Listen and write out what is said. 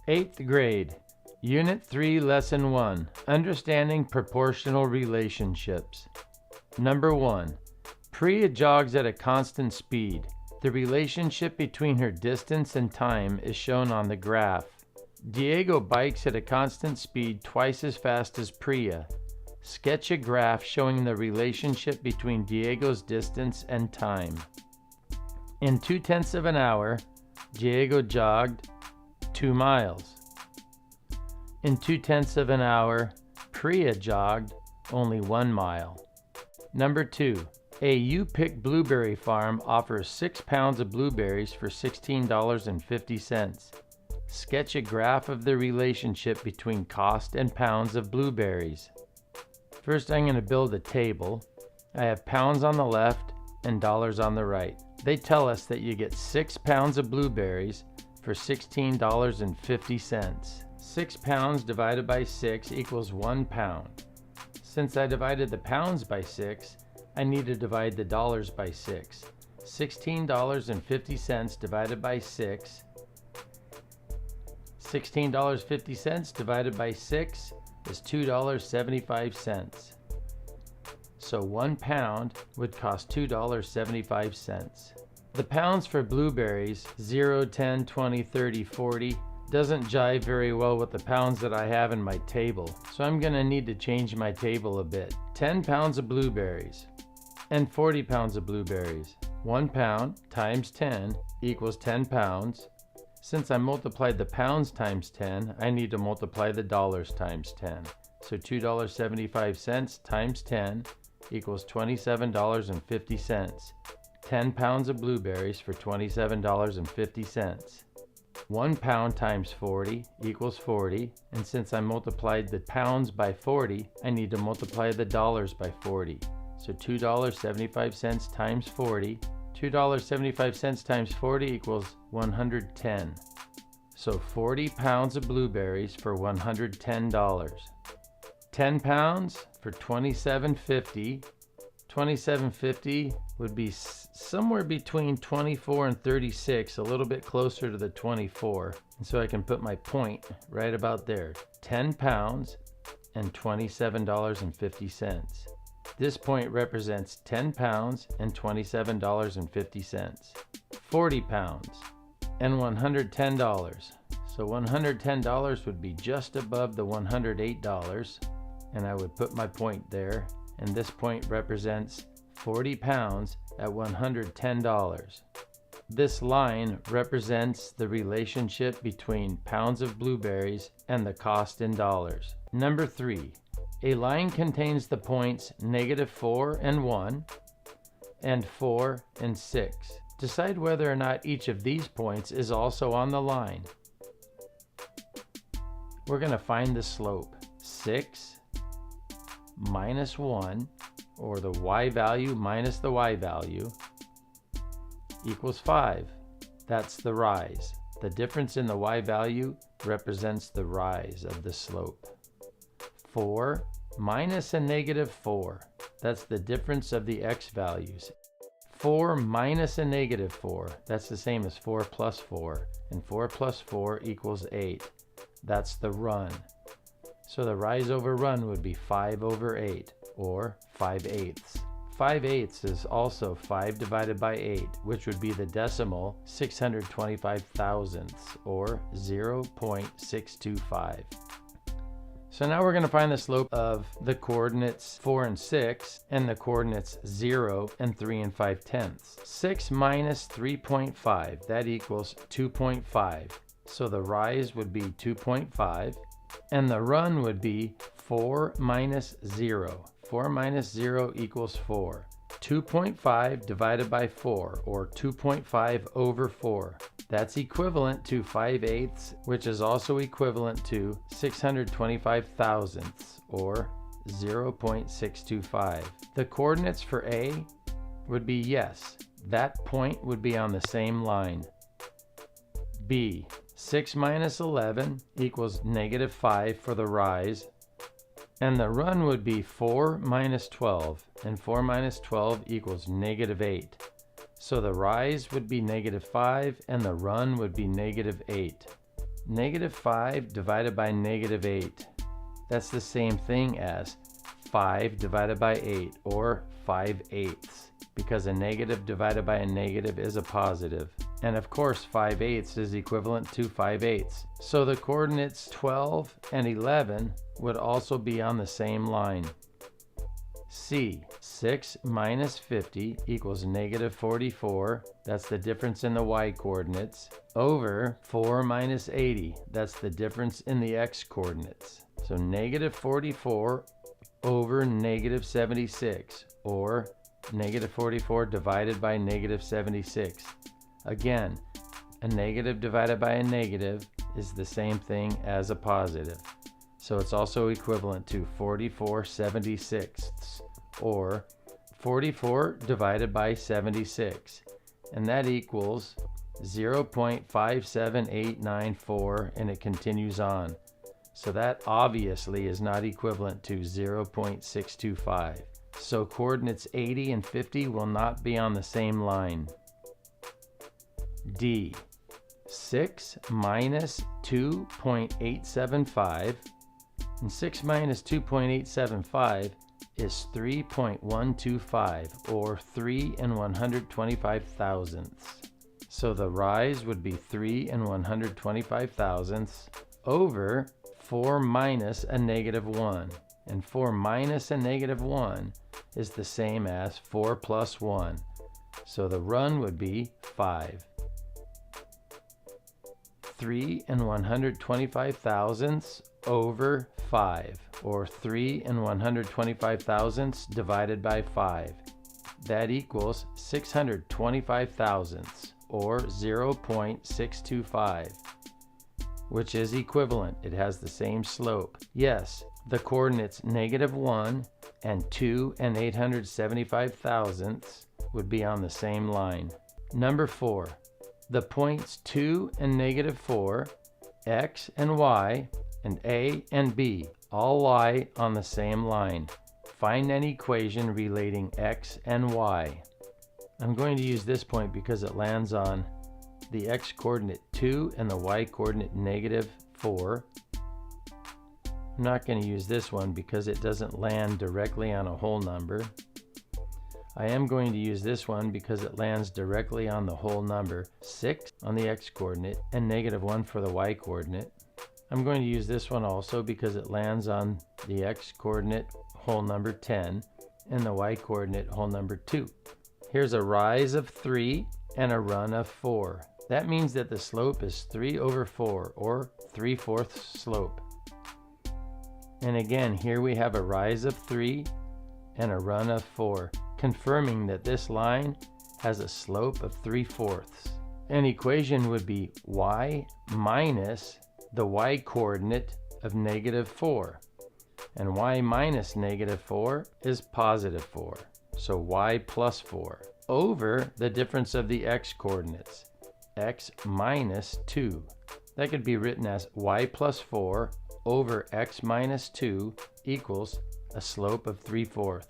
8th grade, Unit 3, Lesson 1, Understanding Proportional Relationships. Number 1. Priya jogs at a constant speed. The relationship between her distance and time is shown on the graph. Diego bikes at a constant speed twice as fast as Priya. Sketch a graph showing the relationship between Diego's distance and time. In 2/10 of an hour, Diego jogged 2 miles. In 2/10 of an hour, Priya jogged only 1 mile. Number 2. A U-Pick blueberry farm offers 6 pounds of blueberries for $16.50. Sketch a graph of the relationship between cost and pounds of blueberries. First, I'm going to build a table. I have pounds on the left and dollars on the right. They tell us that you get 6 pounds of blueberries for $16.50. 6 pounds divided by 6 equals 1 pound. Since I divided the pounds by 6, I need to divide the dollars by 6. $16.50 divided by 6. $16.50 divided by 6 is $2.75. So 1 pound would cost $2.75. The pounds for blueberries, 0, 10, 20, 30, 40, doesn't jive very well with the pounds that I have in my table. So I'm going to need to change my table a bit. 10 pounds of blueberries and 40 pounds of blueberries. 1 pound times 10 equals 10 pounds. Since I multiplied the pounds times 10, I need to multiply the dollars times 10. So $2.75 times 10 equals $27.50. 10 pounds of blueberries for $27.50. 1 pound times 40 equals 40, and since I multiplied the pounds by 40, I need to multiply the dollars by 40. So $2.75 times 40. $2.75 times 40 equals 110. So 40 pounds of blueberries for $110. 10 pounds for $27.50. $27.50 would be somewhere between 24 and 36, a little bit closer to the 24. And so I can put my point right about there. 10 pounds and $27.50. This point represents 10 pounds and $27.50. 40 pounds and $110. So $110 would be just above the $108, and I would put my point there. And this point represents 40 pounds at $110. This line represents the relationship between pounds of blueberries and the cost in dollars. Number 3. A line contains the points -4 and 1 and 4 and 6. Decide whether or not each of these points is also on the line. We're going to find the slope. 6 minus 1, or the y value minus the y value, equals 5. That's the rise. The difference in the y value represents the rise of the slope. 4 minus a -4. That's the difference of the x values. 4 minus a -4. That's the same as 4 plus 4. And 4 plus 4 equals 8. That's the run. So the rise over run would be 5 over 8, or 5/8. 5/8 is also 5 divided by 8, which would be the decimal 625 thousandths, or 0.625. So now we're going to find the slope of the coordinates 4 and 6 and the coordinates 0 and 3 and 5/10. 6 minus 3.5, that equals 2.5. So the rise would be 2.5 and the run would be 4 minus 0. 4 minus 0 equals 4. 2.5 divided by 4, or 2.5 over 4. That's equivalent to 5/8, which is also equivalent to 625 thousandths, or 0.625. The coordinates for A would be yes. That point would be on the same line. B, 6 minus 11 equals -5 for the rise. And the run would be 4 minus 12, and 4 minus 12 equals -8. So the rise would be -5 and the run would be -8. Negative 5 divided by negative 8. That's the same thing as 5 divided by 8, or 5/8, because a negative divided by a negative is a positive. And of course 5/8 is equivalent to 5/8. So the coordinates 12 and 11 would also be on the same line. C. 6 minus 50 equals negative 44. That's the difference in the y coordinates. Over 4 minus 80. That's the difference in the x coordinates. So negative 44 over negative 76, or negative 44 divided by negative 76. Again, a negative divided by a negative is the same thing as a positive. So it's also equivalent to 44/76, or 44 divided by 76. And that equals 0.57894, and it continues on. So that obviously is not equivalent to 0.625. So coordinates 80 and 50 will not be on the same line. D. 6 minus 2.875, and 6 minus 2.875 is 3.125, or 3 and 125 thousandths. So the rise would be 3 and 125 thousandths over 4 minus a negative 1. And 4 minus a negative 1 is the same as 4 plus 1. So the run would be 5. 3 and 125 thousandths over 5, or 3 and 125 thousandths divided by 5. That equals 625 thousandths, or 0.625, which is equivalent. It has the same slope. Yes, the coordinates negative 1 and 2 and 875 thousandths would be on the same line. Number 4. The points 2 and negative 4, x and y, and a and b all lie on the same line. Find an equation relating x and y. I'm going to use this point because it lands on the x coordinate 2 and the y coordinate negative 4. I'm not going to use this one because it doesn't land directly on a whole number. I am going to use this one because it lands directly on the whole number 6 on the x coordinate and negative 1 for the y coordinate. I'm going to use this one also because it lands on the x coordinate whole number 10 and the y coordinate whole number 2. Here's a rise of 3 and a run of 4. That means that the slope is 3 over 4, or 3/4 slope. And again, here we have a rise of 3 and a run of 4, confirming that this line has a slope of 3/4. An equation would be y minus the y coordinate of negative 4. And y minus negative 4 is positive 4. So y plus 4 over the difference of the x coordinates, x minus 2. That could be written as y plus 4 over x minus 2 equals a slope of 3/4.